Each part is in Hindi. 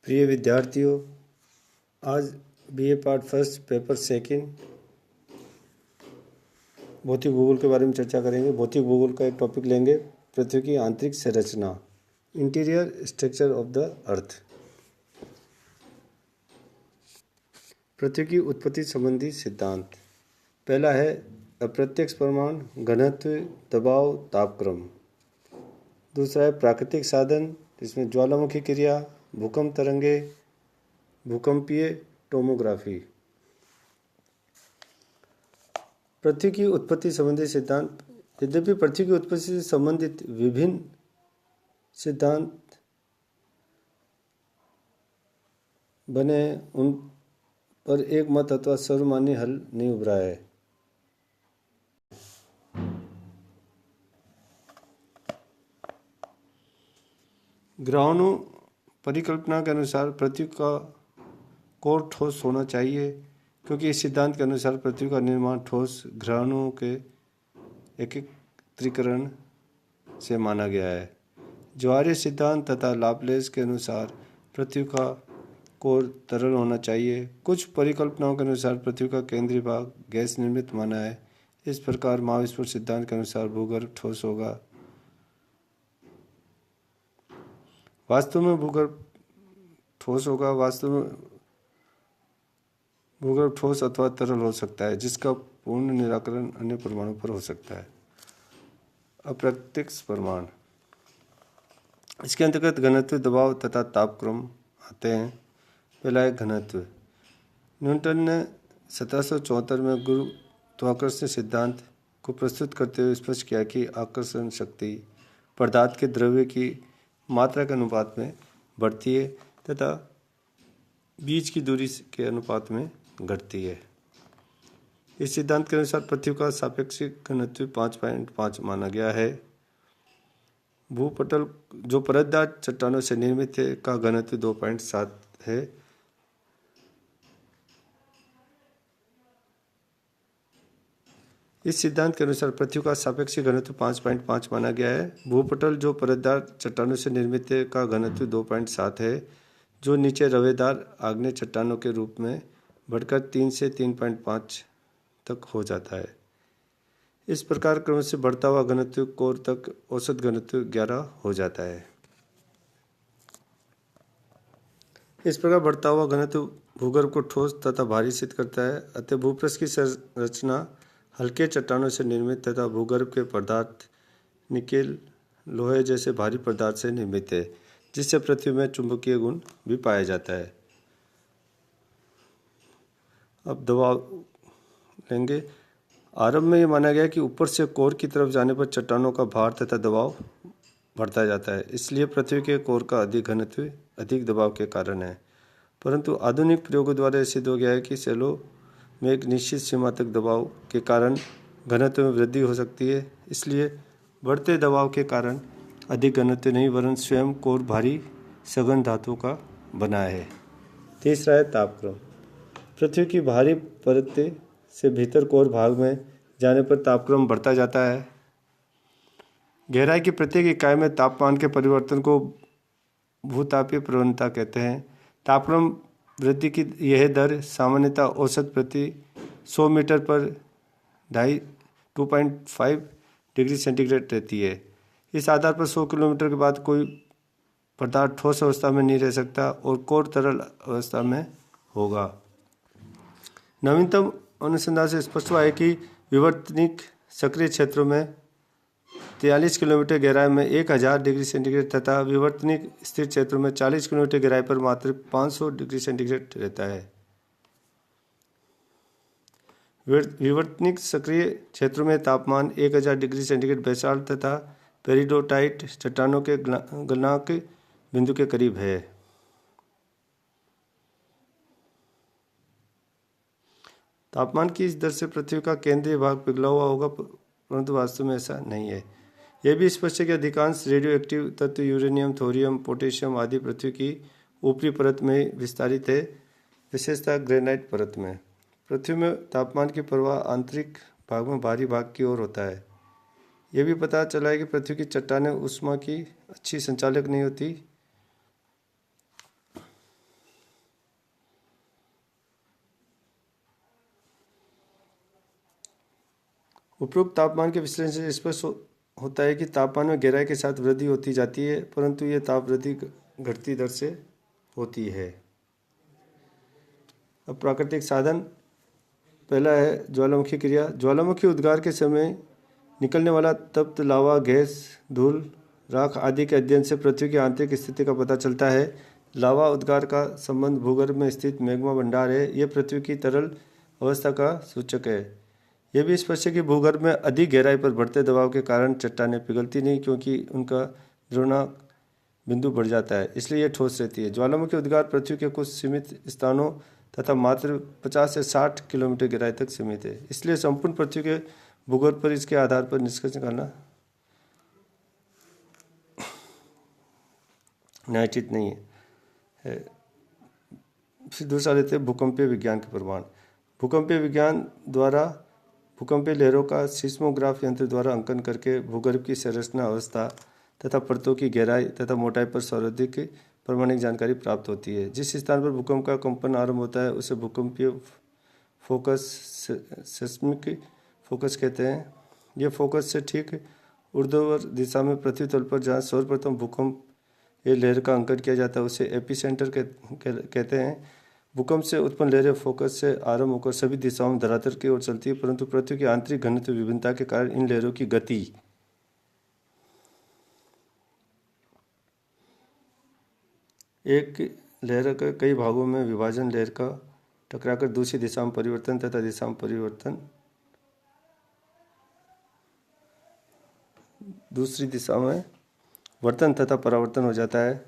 प्रिय विद्यार्थियों, आज BA part first paper second भौतिक भूगोल के बारे में चर्चा करेंगे। भौतिक भूगोल का एक टॉपिक लेंगे, पृथ्वी की आंतरिक संरचना, interior structure of the earth. पृथ्वी की उत्पत्ति संबंधी सिद्धांत। पहला है अप्रत्यक्ष प्रमाण, घनत्व, दबाव, तापक्रम। दूसरा है प्राकृतिक साधन, जिसमें ज्वालामुखी क्रिया, भूकंप तरंगे, भूकंपीय टोमोग्राफी। पृथ्वी की उत्पत्ति संबंधी सिद्धांत। यद्यपि पृथ्वी की उत्पत्ति से संबंधित विभिन्न सिद्धांत बने, उन पर एक मत अथवा सर्वमान्य हल नहीं उभरा है। ग्राउंड परिकल्पना के अनुसार पृथ्वी का कोर ठोस होना चाहिए, क्योंकि इस सिद्धांत के अनुसार पृथ्वी का निर्माण ठोस ग्रहणों के एकत्रीकरण से माना गया है। ज्वारीय सिद्धांत तथा लाप्लेस के अनुसार पृथ्वी का कोर तरल होना चाहिए। कुछ परिकल्पनाओं के अनुसार पृथ्वी का केंद्रीय भाग गैस निर्मित माना है। इस प्रकार महाविस्फोट सिद्धांत के अनुसार भूगर्भ ठोस होगा। वास्तव में भूगर्भ ठोस होगा। वास्तव में भूगर्भ ठोस अथवा तरल हो सकता है, जिसका पूर्ण निराकरण अन्य परमाणु पर हो सकता है। अप्रत्यक्ष प्रमाण। इसके अंतर्गत घनत्व, दबाव तथा तापक्रम आते हैं। पहला है घनत्व। न्यूटन ने 1774 में गुरुत्वाकर्षण सिद्धांत को प्रस्तुत करते हुए स्पष्ट किया कि आकर्षण शक्ति पदार्थ के द्रव्य की मात्रा के अनुपात में बढ़ती है तथा बीच की दूरी के अनुपात में घटती है। इस सिद्धांत के अनुसार पृथ्वी का सापेक्षिक घनत्व 5.5 माना गया है। भूपटल जो परतदार चट्टानों से निर्मित है का घनत्व 2.7 है। इस सिद्धांत के अनुसार पृथ्वी का सापेक्षिक घनत्व 5.5 माना गया है। भूपटल जो परतदार चट्टानों से निर्मित है का घनत्व 2.7 है, जो नीचे रवेदार आग्नेय चट्टानों के रूप में बढ़कर 3 से 3.5 तक हो जाता है। इस प्रकार क्रम से बढ़ता हुआ घनत्व कोर तक औसत घनत्व 11 हो जाता है। इस प्रकार बढ़ता हुआ घनत्व भूगर्भ को ठोस तथा भारी सिद्ध करता है। अतः भूपृष्ठ की संरचना हल्के चट्टानों से निर्मित तथा भूगर्भ के पदार्थ निकेल, लोहे जैसे भारी पदार्थ से निर्मित है, जिससे पृथ्वी में चुंबकीय गुण भी पाया जाता है। अब दबाव लेंगे। आरंभ में यह माना गया कि ऊपर से कोर की तरफ जाने पर चट्टानों का भार तथा दबाव बढ़ता जाता है, इसलिए पृथ्वी के कोर का अधिक घनत्व अधिक दबाव के कारण है। परंतु आधुनिक प्रयोगों द्वारा सिद्ध हो गया है कि सेलों में एक निश्चित सीमा तक दबाव के कारण घनत्व में वृद्धि हो सकती है। इसलिए बढ़ते दबाव के कारण अधिक घनत्व नहीं, वरन स्वयं कोर भारी सघन धातु का बना है। तीसरा है तापक्रम। पृथ्वी की भारी परत से भीतर कोर भाग में जाने पर तापक्रम बढ़ता जाता है। गहराई की प्रत्येक इकाई में तापमान के परिवर्तन को भूतापीय प्रवणता कहते हैं। तापक्रम वृद्धि की यह दर सामान्यतः औसत प्रति 100 मीटर पर 2.5 डिग्री सेंटीग्रेड रहती है। इस आधार पर 100 किलोमीटर के बाद कोई पदार्थ ठोस अवस्था में नहीं रह सकता और कोर तरल अवस्था में होगा। नवीनतम अनुसंधान से स्पष्ट हुआ है कि विवर्तनिक सक्रिय क्षेत्रों में 43 किलोमीटर गहराई में 1000 डिग्री सेंटीग्रेड तथा विवर्तनिक स्थिर क्षेत्रों में 40 किलोमीटर गहराई पर मात्र 500 डिग्री सेंटीग्रेड रहता है। विवर्तनिक सक्रिय क्षेत्रों में तापमान 1000 डिग्री सेंटीग्रेड बेसाल्ट तथा पेरिडोटाइट चट्टानों के गलनांक बिंदु के करीब है। तापमान की इस दर से पृथ्वी का केंद्रीय भाग पिघला हुआ होगा, परंतु वास्तव में ऐसा नहीं है। यह भी स्पष्ट है कि अधिकांश रेडियो एक्टिव तत्व यूरेनियम, थोरियम, पोटेशियम आदि पृथ्वी की ऊपरी परत में विस्तारित है, विशेषतः ग्रेनाइट परत में। पृथ्वी में तापमान की प्रवाह आंतरिक भाग में बाहरी भाग की ओर होता है। यह भी पता चला है कि पृथ्वी की चट्टानें ऊष्मा की अच्छी संचालक नहीं होती। उपरोक्त तापमान के विश्लेषण से स्पष्ट होता है कि तापमान में गहराई के साथ वृद्धि होती जाती है, परंतु यह ताप वृद्धि घटती दर से होती है। अब प्राकृतिक साधन, पहला है ज्वालामुखी क्रिया। ज्वालामुखी उद्गार के समय निकलने वाला तप्त लावा, गैस, धूल, राख आदि के अध्ययन से पृथ्वी की आंतरिक स्थिति का पता चलता है। लावा उद्गार का संबंध भूगर्भ में स्थित मैग्मा भंडार है। यह पृथ्वी की तरल अवस्था का सूचक है। यह भी स्पष्ट है कि भूगर्भ में अधिक गहराई पर बढ़ते दबाव के कारण चट्टानें पिघलती नहीं, क्योंकि उनका द्रवणांक बिंदु बढ़ जाता है, इसलिए यह ठोस रहती है। ज्वालामुखी उद्गार पृथ्वी के कुछ सीमित स्थानों तथा मात्र 50 से 60 किलोमीटर गहराई तक सीमित है, इसलिए संपूर्ण पृथ्वी के भूगर्भ पर इसके आधार पर निष्कर्ष निकालना न्यायोचित नहीं है। फिर दूसरा लेते हैं भूकंपीय विज्ञान के प्रमाण। भूकंपीय विज्ञान द्वारा भूकंपीय लहरों का सीस्मोग्राफ यंत्र द्वारा अंकन करके भूगर्भ की संरचना अवस्था तथा परतों की गहराई तथा मोटाई पर सर्वाधिक प्रमाणिक जानकारी प्राप्त होती है। जिस स्थान पर भूकंप का कंपन आरंभ होता है उसे भूकंपीय फोकस, सेस्मिक फोकस कहते हैं। यह फोकस से ठीक ऊर्ध्वाधर दिशा में पृथ्वी तल पर जहाँ सर्वप्रथम भूकंप ये लहर का अंकन किया जाता है उसे एपिसेंटर कहते हैं। भूकंप से उत्पन्न लहरें फोकस से आरंभ होकर सभी दिशाओं में धरातल की ओर चलती है, परंतु पृथ्वी की आंतरिक घनत्व विभिन्नता के कारण इन लहरों की गति एक लहर का कई भागों में विभाजन, लहर का टकराकर दूसरी दिशा में परिवर्तन तथा दिशा में परिवर्तन, दूसरी दिशा में वर्तन तथा परावर्तन हो जाता है।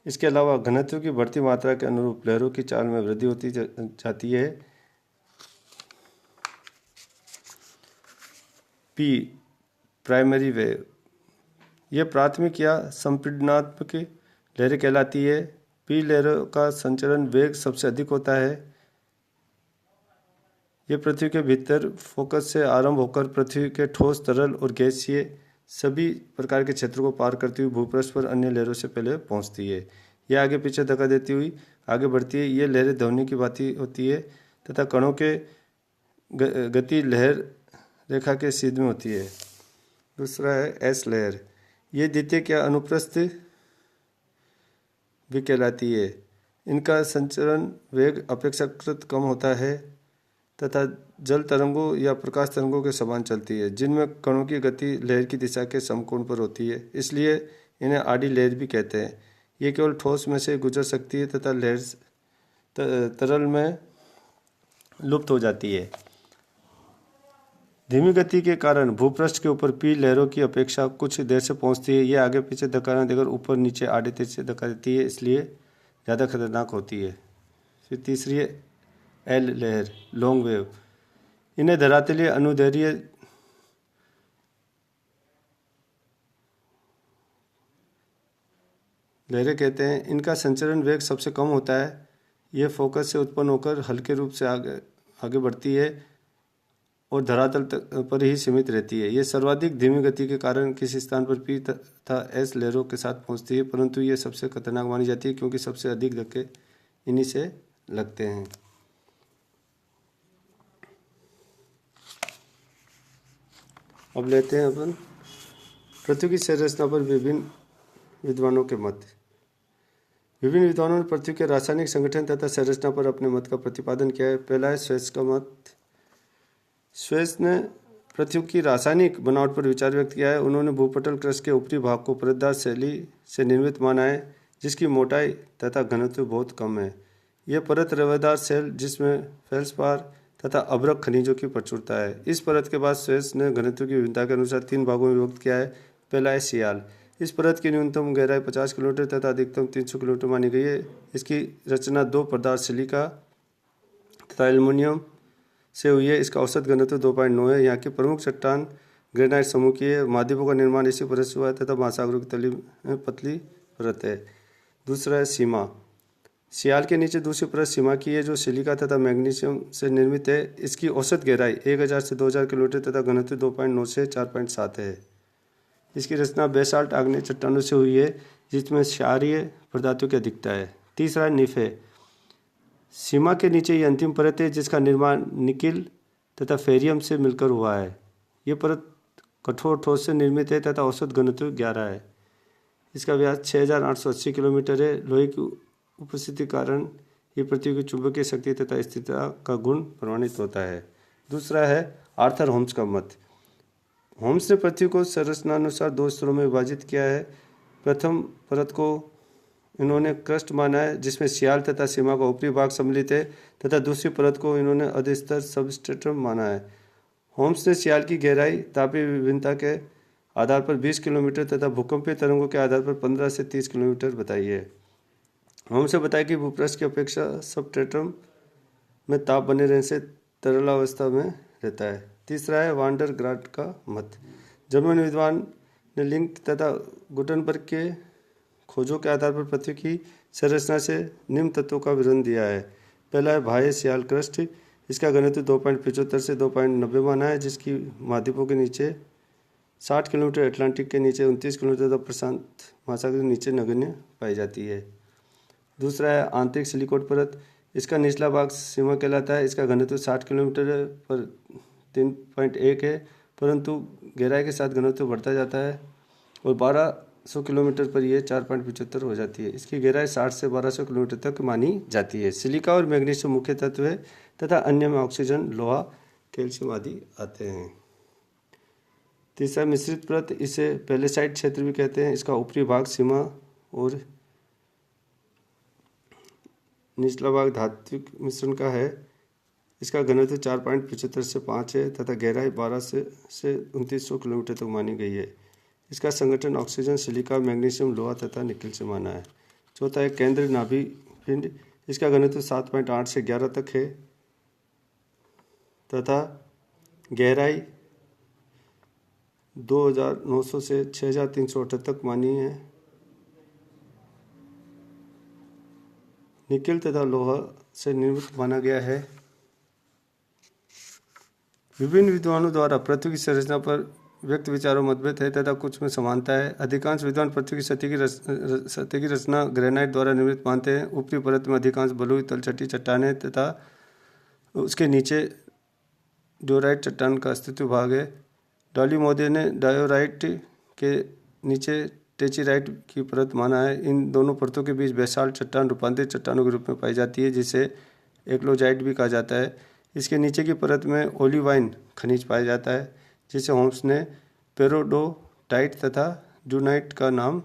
इसके अलावा घनत्व की बढ़ती मात्रा के अनुरूप लहरों की चाल में वृद्धि होती जाती है। पी प्राइमरी वेव, यह प्राथमिक या संपीड़नात्मक लहरें कहलाती है। पी लहरों का संचरण वेग सबसे अधिक होता है। यह पृथ्वी के भीतर फोकस से आरंभ होकर पृथ्वी के ठोस, तरल और गैसीय सभी प्रकार के क्षेत्रों को पार करती हुई भूपृष्ठ पर अन्य लहरों से पहले पहुंचती है। यह आगे पीछे धक्का देती हुई आगे बढ़ती है। ये लहरें ध्वनि की भांति होती है तथा कणों के गति लहर रेखा के सीध में होती है। दूसरा है एस लहर, ये द्वितीयक या अनुप्रस्थ भी कहलाती है। इनका संचरण वेग अपेक्षाकृत कम होता है तथा जल तरंगों या प्रकाश तरंगों के समान चलती है, जिनमें कणों की गति लहर की दिशा के समकोण पर होती है, इसलिए इन्हें आड़ी लहर भी कहते हैं। ये केवल ठोस में से गुजर सकती है तथा लहर तरल में लुप्त हो जाती है। धीमी गति के कारण भूपृष्ठ के ऊपर पी लहरों की अपेक्षा कुछ देर से पहुंचती है। ये आगे पीछे धक्का देकर ऊपर नीचे आड़े तेज से धक्का देती है, इसलिए ज़्यादा खतरनाक होती है। फिर तीसरी है एल लहर, लॉन्ग वेव। इन्हें धरातलीय अनुदैर्ध्य लहरें कहते हैं। इनका संचरण वेग सबसे कम होता है। यह फोकस से उत्पन्न होकर हल्के रूप से आगे बढ़ती है और धरातल पर ही सीमित रहती है। यह सर्वाधिक धीमी गति के कारण किसी स्थान पर पी तथा एस लहरों के साथ पहुंचती है, परंतु यह सबसे खतरनाक मानी जाती है क्योंकि सबसे अधिक धक्के इन्हीं से लगते हैं। अब लेते हैं अपन पृथ्वी की संरचना पर विभिन्न विद्वानों के मत। विभिन्न विद्वानों ने पृथ्वी के रासायनिक संगठन तथा संरचना पर अपने मत का प्रतिपादन किया है। पहला है स्वेज का मत। स्वेज ने पृथ्वी की रासायनिक बनावट पर विचार व्यक्त किया है। उन्होंने भूपटल क्रस्ट के ऊपरी भाग को परतदार शैली से निर्मित माना है, जिसकी मोटाई तथा घनत्व बहुत कम है। यह परत रवेदार सेल जिसमें फेल्सपार तथा अभ्रक खनिजों की प्रचुरता है। इस परत के बाद स्वेज ने घनत्व की विभिन्नता के अनुसार 3 भागों में विभक्त किया है। पहला है सियाल। इस परत की न्यूनतम गहराई 50 किलोमीटर तथा अधिकतम 300 किलोमीटर मानी गई है। इसकी रचना 2 पदार्थ सिलिका तथा एल्युमिनियम से हुई है। इसका औसत घनत्व 2.9 है। यहाँ की प्रमुख चट्टान ग्रेनाइट समूह की है। महाद्वीपों का निर्माण इसी परत से हुआ है तथा महासागरों की तली में पतली परत है। दूसरा है सीमा। सियाल के नीचे दूसरी परत सीमा की है, जो सिलिका तथा मैग्नीशियम से निर्मित है। इसकी औसत गहराई 1000 से 2000 किलोमीटर तथा घनत्व 2.9 से 4.7 है। इसकी रचना बेसाल्ट आग्नेय चट्टानों से हुई है, जिसमें क्षारीय पदार्थों की अधिकता है। तीसरा निफ है। सीमा के नीचे ये अंतिम परत है, जिसका निर्माण निकिल तथा फेरियम से मिलकर हुआ है। ये परत कठोर ठोस से निर्मित है तथा औसत घनत्व 11 है। इसका व्यास 6880 किलोमीटर है। लोहे की उपस्थिति के कारण ये पृथ्वी की चुंबकीय शक्ति तथा स्थिरता का गुण प्रमाणित होता है। दूसरा है आर्थर होम्स का मत। होम्स ने पृथ्वी को संरचनानुसार 2 स्तरों में विभाजित किया है। प्रथम परत को इन्होंने क्रस्ट माना है, जिसमें सियाल तथा सीमा का ऊपरी भाग सम्मिलित है, तथा दूसरी परत को इन्होंने अधस्तर सबस्ट्रेटम माना है। होम्स ने सियाल की गहराई तापीय विभिन्नता के आधार पर 20 किलोमीटर तथा भूकंपीय तरंगों के आधार पर 15 से 30 किलोमीटर बताई है। होम्स ने बताया कि भूपृष्ठ की अपेक्षा सबस्ट्रेटम में ताप बने रहने से तरलावस्था में रहता है। तीसरा है वांडर ग्राट का मत। जर्मन विद्वान ने लिंक तथा गुटनबर्ग के खोजों के आधार पर पृथ्वी की संरचना से निम्न तत्वों का विवरण दिया है। पहला है बाह्य सियाल क्रस्ट। इसका घनत्व 2.75 से 2.90 माना है, जिसकी महाद्वीपों के नीचे 60 किलोमीटर, अटलांटिक के नीचे 29 किलोमीटर तथा प्रशांत महासागर के नीचे नगण्य पाई जाती है। दूसरा है आंतरिक सिलिकोट परत। इसका निचला भाग सीमा कहलाता है। इसका घनत्व 60 किलोमीटर पर 3.1 है, परंतु गहराई के साथ घनत्व बढ़ता जाता है और 1200 किलोमीटर पर यह 4.75 हो जाती है। इसकी गहराई 60 से 1200 किलोमीटर तक मानी जाती है। सिलिका और मैग्नीशियम मुख्य तत्व है तथा अन्य में ऑक्सीजन, लोहा, कैल्शियम आदि आते हैं। तीसरा मिश्रित परत, इसे पैलेसाइट क्षेत्र भी कहते हैं। इसका ऊपरी भाग सीमा और निचला भाग धात्विक मिश्रण का है। इसका घनत्व 4.75 से 5 है तथा गहराई 12 से 2900 किलोमीटर तक मानी गई है। इसका संगठन ऑक्सीजन, सिलिका, मैग्नीशियम, लोहा तथा निकल से माना है। चौथा है केंद्र नाभि पिंड। इसका घनत्व 7.8 से 11 तक है तथा गहराई 2900 से 6368 तक मानी है। निकल तथा लोहा से निर्मित माना गया है। विभिन्न विद्वानों द्वारा पृथ्वी की संरचना पर व्यक्त विचारों मतभेद है तथा कुछ में समानता है। अधिकांश विद्वान पृथ्वी की सतह की रचना ग्रेनाइट द्वारा निर्मित मानते हैं। ऊपरी परत में अधिकांश बलुई तलछटी चट्टानें तथा उसके नीचे डोराइट चट्टान का अस्तित्व भाग है। डॉलीमोदे ने डायोराइट के नीचे टेचिराइट की परत माना है। इन दोनों परतों के बीच बेसाल्ट चट्टान रूपांतरित चट्टानों के रूप में पाई जाती है, जिसे एक्लोजाइट भी कहा जाता है। इसके नीचे की परत में ओलिवाइन खनिज पाया जाता है, जिसे होम्स ने पेरोडोटाइट तथा डूनाइट का नाम